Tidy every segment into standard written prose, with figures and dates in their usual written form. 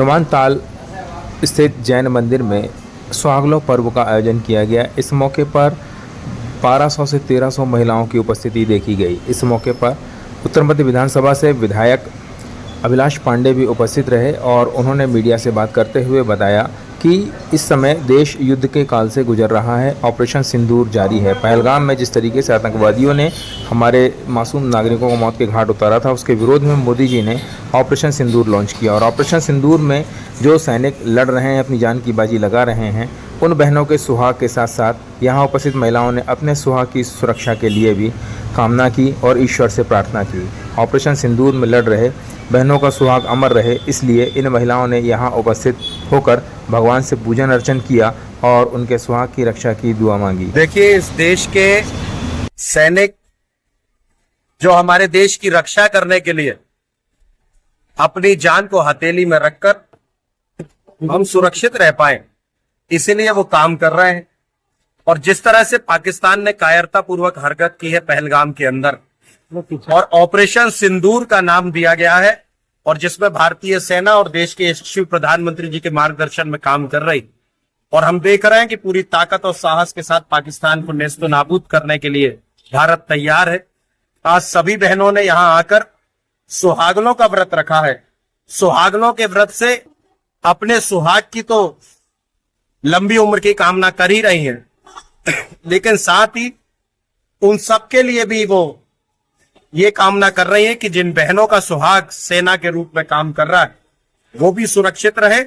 हनुमान ताल स्थित जैन मंदिर में सुहागलों पर्व का आयोजन किया गया। इस मौके पर 1200 से 1300 महिलाओं की उपस्थिति देखी गई। इस मौके पर उत्तर मध्य विधानसभा से विधायक अभिलाष पांडे भी उपस्थित रहे और उन्होंने मीडिया से बात करते हुए बताया कि इस समय देश युद्ध के काल से गुजर रहा है। ऑपरेशन सिंदूर जारी है। पहलगाम में जिस तरीके से आतंकवादियों ने हमारे मासूम नागरिकों को मौत के घाट उतारा था, उसके विरोध में मोदी जी ने ऑपरेशन सिंदूर लॉन्च किया और ऑपरेशन सिंदूर में जो सैनिक लड़ रहे हैं, अपनी जान की बाजी लगा रहे हैं, उन बहनों के सुहाग के साथ साथ यहाँ उपस्थित महिलाओं ने अपने सुहाग की सुरक्षा के लिए भी कामना की और ईश्वर से प्रार्थना की। ऑपरेशन सिंदूर में लड़ रहे बहनों का सुहाग अमर रहे, इसलिए इन महिलाओं ने यहाँ उपस्थित होकर भगवान से पूजन अर्चन किया और उनके सुहाग की रक्षा की दुआ मांगी। देखिए, इस देश के सैनिक जो हमारे देश की रक्षा करने के लिए अपनी जान को हथेली में रखकर हम सुरक्षित रह पाए, इसीलिए वो काम कर रहे हैं। और जिस तरह से पाकिस्तान ने कायरतापूर्वक हरकत की है पहलगाम के अंदर, और ऑपरेशन सिंदूर का नाम दिया गया है, और जिसमें भारतीय सेना और देश के यशस्वी प्रधानमंत्री जी के मार्गदर्शन में काम कर रही, और हम देख रहे हैं कि पूरी ताकत और साहस के साथ पाकिस्तान को नेस्तो नाबूद करने के लिए भारत तैयार है। आज सभी बहनों ने यहां आकर सुहागनों का व्रत रखा है। सुहागनों के व्रत से अपने सुहाग की तो लंबी उम्र की कामना कर ही रही हैं, लेकिन साथ ही उन सबके लिए भी वो ये कामना कर रही है कि जिन बहनों का सुहाग सेना के रूप में काम कर रहा है, वो भी सुरक्षित रहे,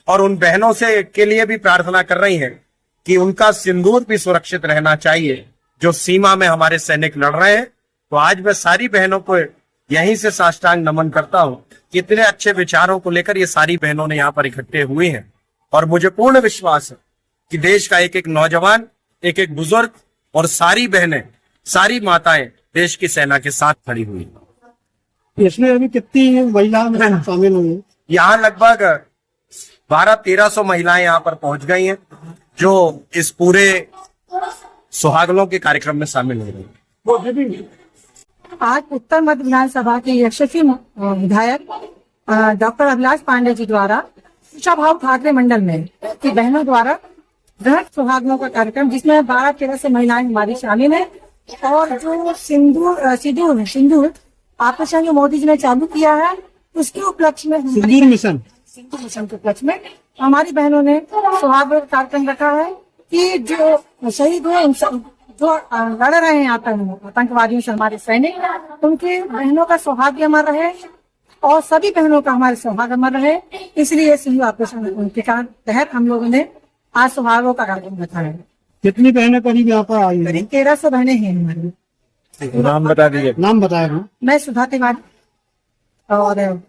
और उन बहनों से के लिए भी प्रार्थना कर रही है कि उनका सिंदूर भी सुरक्षित रहना चाहिए, जो सीमा में हमारे सैनिक लड़ रहे हैं। तो आज मैं सारी बहनों को यहीं से साष्टांग नमन करता हूं कि इतने अच्छे विचारों को लेकर ये सारी बहनों ने यहाँ पर इकट्ठे हुए हैं, और मुझे पूर्ण विश्वास है कि देश का एक एक नौजवान, एक एक बुजुर्ग और सारी बहनें, सारी माताएं देश की सेना के साथ खड़ी हुई। इसमें अभी कितनी महिलाएं शामिल हुई? यहाँ लगभग 1200-1300 महिलाएं यहाँ पर पहुंच गई हैं, जो इस पूरे सुहागनों के कार्यक्रम में शामिल हो रही हैं। आज उत्तर मध्य विधानसभा के यशस्वी विधायक डॉक्टर अभिलाष पांडे जी द्वारा भाव ठाकरे मंडल में की बहनों द्वारा वृहद सुहागनों का कार्यक्रम, जिसमें 1200-1300 महिलाएं हमारी शामिल है, और जो सिंदूर ऑपरेशन जो मोदी जी ने चालू किया है, उसके उपलक्ष्य में सिंदूर मिशन के उपलक्ष्य में हमारी बहनों ने सुहाग कार्यक्रम रखा है कि जो शहीद हुए, जो लड़ रहे हैं आतंकवादियों से हमारे सैनिक, उनके बहनों का सुहाग भी अमर रहे और सभी बहनों का हमारे सुहाग अमर रहे। इसलिए सिंदूर ऑपरेशन के तहत हम लोगों ने आज सुहागों का कार्यक्रम रखा है। कितनी बहनें करीब यहाँ पर आई? करीब 1300 बहनें हैं हमारी। नाम बता दीजिए। नाम बताया। मैं सुधा तिवारी और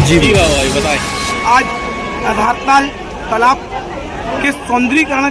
जी बताएं। आज आधारताल तालाब के सौंदर्यीकरण